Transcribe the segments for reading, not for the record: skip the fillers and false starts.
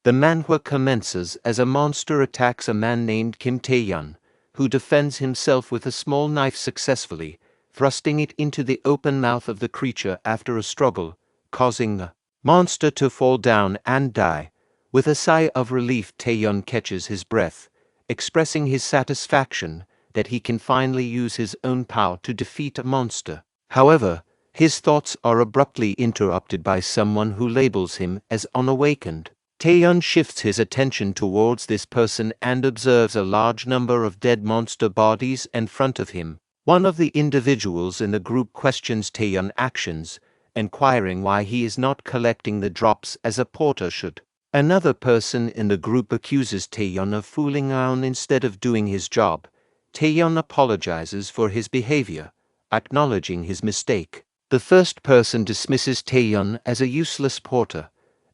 The manhwa commences as a monster attacks a man named Kim Taehyun, who defends himself with a small knife successfully, thrusting it into the open mouth of the creature after a struggle, causing the monster to fall down and die. With a sigh of relief, Taehyun catches his breath, expressing his satisfaction that he can finally use his own power to defeat a monster. However, his thoughts are abruptly interrupted by someone who labels him as unawakened. Taehyun shifts his attention towards this person and observes a large number of dead monster bodies in front of him. One of the individuals in the group questions Taehyun's actions, inquiring why he is not collecting the drops as a porter should. Another person in the group accuses Taehyun of fooling around instead of doing his job. Taehyun apologizes for his behavior, acknowledging his mistake. The first person dismisses Taehyun as a useless porter.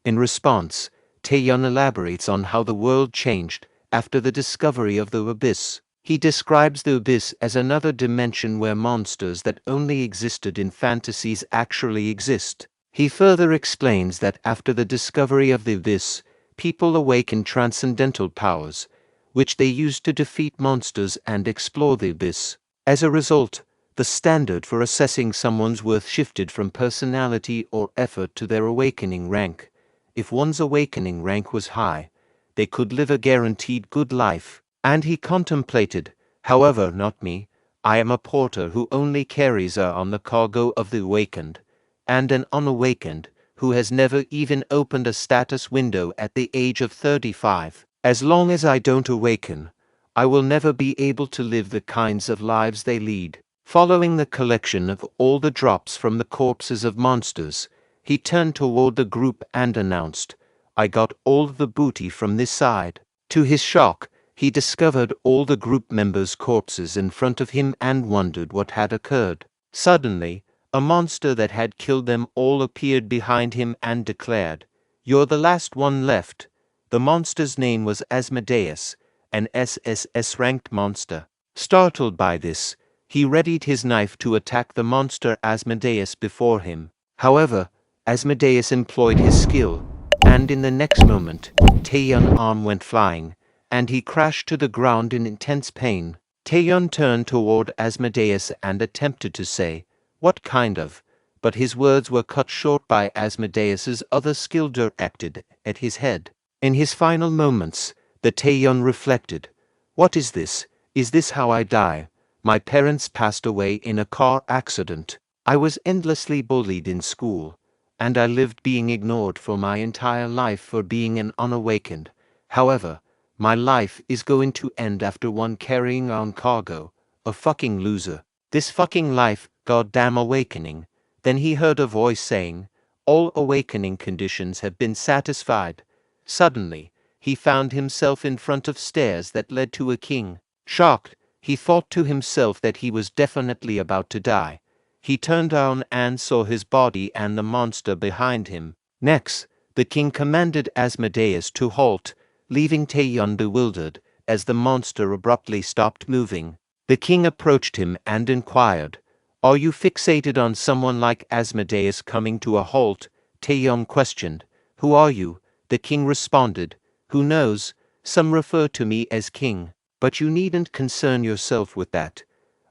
In response, Taehyun elaborates on how the world changed after the discovery of the abyss. He describes the abyss as another dimension where monsters that only existed in fantasies actually exist. He further explains that after the discovery of the abyss, people awakened transcendental powers, which they used to defeat monsters and explore the abyss. As a result, the standard for assessing someone's worth shifted from personality or effort to their awakening rank. If one's awakening rank was high, they could live a guaranteed good life. And he contemplated, however, not me. I am a porter who only carries on the cargo of the awakened, and an unawakened who has never even opened a status window at the age of 35. As long as I don't awaken, I will never be able to live the kinds of lives they lead. Following the collection of all the drops from the corpses of monsters, he turned toward the group and announced, "I got all the booty from this side." To his shock, he discovered all the group members' corpses in front of him and wondered what had occurred. Suddenly, a monster that had killed them all appeared behind him and declared, "You're the last one left." The monster's name was Asmodeus, an SSS-ranked monster. Startled by this, he readied his knife to attack the monster Asmodeus before him. However, Asmodeus employed his skill, and in the next moment, Taehyun's arm went flying, and he crashed to the ground in intense pain. Taehyun turned toward Asmodeus and attempted to say, "What kind of?" But his words were cut short by Asmodeus's other skill directed at his head. In his final moments, the Taehyun reflected, "What is this? Is this how I die? My parents passed away in a car accident. I was endlessly bullied in school, and I lived being ignored for my entire life for being an unawakened. However, my life is going to end after one carrying on cargo, a fucking loser. This fucking life, goddamn awakening." Then he heard a voice saying, "All awakening conditions have been satisfied." Suddenly, he found himself in front of stairs that led to a king. Shocked, he thought to himself that he was definitely about to die. He turned down and saw his body and the monster behind him. Next, the king commanded Asmodeus to halt, leaving Taehyun bewildered, as the monster abruptly stopped moving. The king approached him and inquired, "Are you fixated on someone like Asmodeus coming to a halt?" Taehyun questioned, "Who are you?" The king responded, "Who knows? Some refer to me as king, but you needn't concern yourself with that.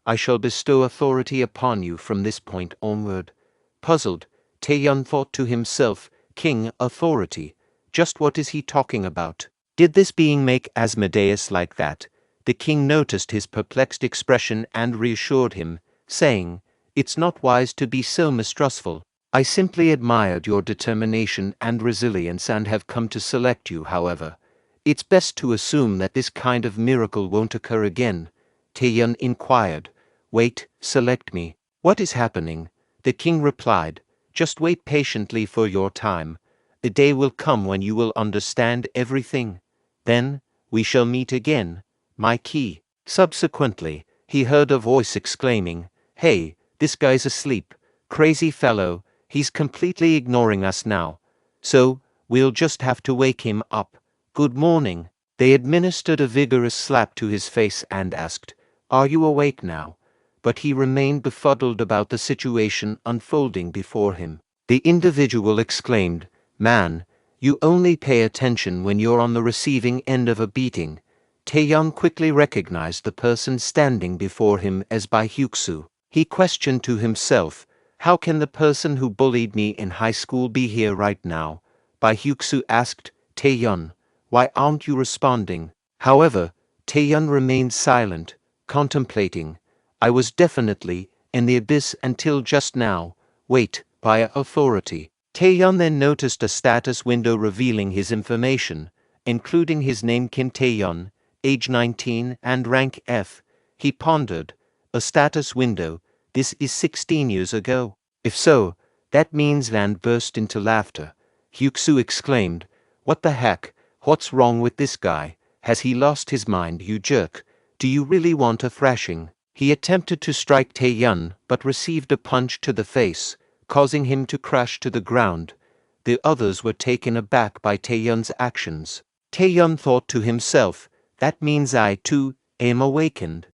I shall bestow authority upon you from this point onward." Puzzled, Taehyun thought to himself, "King, authority? Just what is he talking about? Did this being make Asmodeus like that?" The king noticed his perplexed expression and reassured him, saying, "It's not wise to be so mistrustful. I simply admired your determination and resilience and have come to select you. However, it's best to assume that this kind of miracle won't occur again." Taehyun inquired, "Wait, select me? What is happening?" The king replied, "Just wait patiently for your time. A day will come when you will understand everything. Then, we shall meet again, my key." Subsequently, he heard a voice exclaiming, "Hey, this guy's asleep. Crazy fellow, he's completely ignoring us now. So, we'll just have to wake him up. Good morning." They administered a vigorous slap to his face and asked, "Are you awake now?" But he remained befuddled about the situation unfolding before him. The individual exclaimed, "Man, You only pay attention when you're on the receiving end of a beating. Taehyun quickly recognized the person standing before him as Bai Hyuksu. He questioned to himself, how can the person who bullied me in high school be here right now? Bai Hyuksu asked Taehyun, why aren't you responding? However, Taehyun remained silent, contemplating. I was definitely in the abyss until just now. Wait, by authority. Taehyun then noticed a status window revealing his information, including his name Kim Taehyun, age 19 and rank F. He pondered, a status window, this is 16 years ago. If so, that means Van burst into laughter. Hyuksu exclaimed, what the heck, what's wrong with this guy? Has he lost his mind, you jerk? Do you really want a thrashing? He attempted to strike Taehyun but received a punch to the face, causing him to crash to the ground. The others were taken aback by Taehyun's actions. Taehyun thought to himself, that means I too am awakened.